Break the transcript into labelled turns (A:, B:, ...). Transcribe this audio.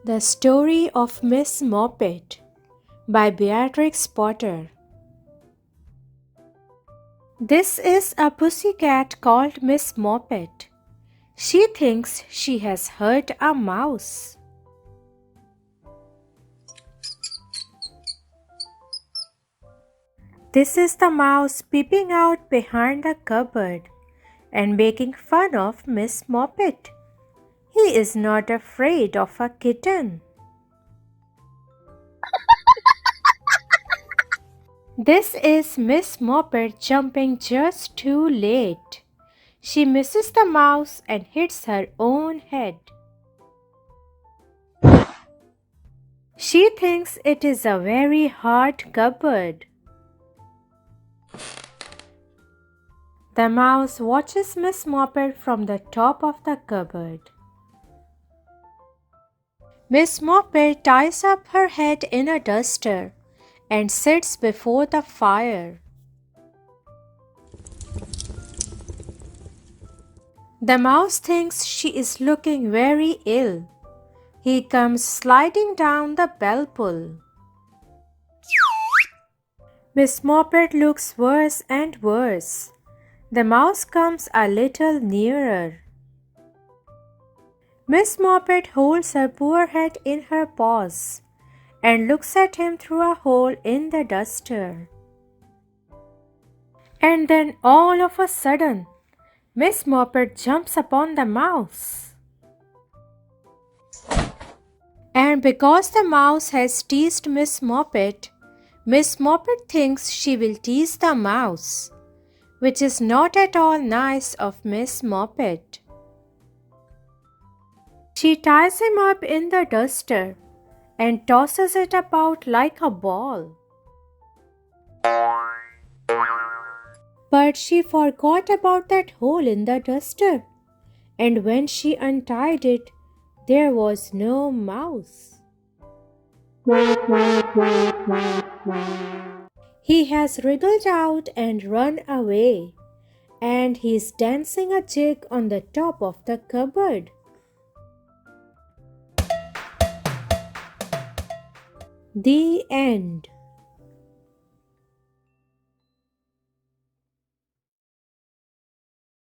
A: The Story of Miss Moppet by Beatrix Potter. This is a pussycat called Miss Moppet. She thinks she has hurt a mouse. This is the mouse peeping out behind the cupboard and making fun of Miss Moppet. He is not afraid of a kitten. This is Miss Moppet jumping just too late. She misses the mouse and hits her own head. She thinks it is a very hard cupboard. The mouse watches Miss Moppet from the top of the cupboard. Miss Moppet ties up her head in a duster and sits before the fire. The mouse thinks she is looking very ill. He comes sliding down the bell pull. Miss Moppet looks worse and worse. The mouse comes a little nearer. Miss Moppet holds her poor head in her paws and looks at him through a hole in the duster. And then all of a sudden, Miss Moppet jumps upon the mouse. And because the mouse has teased Miss Moppet thinks she will tease the mouse, which is not at all nice of Miss Moppet. She ties him up in the duster and tosses it about like a ball. But she forgot about that hole in the duster, and when she untied it, there was no mouse. He has wriggled out and run away, and he's dancing a jig on the top of the cupboard. The end.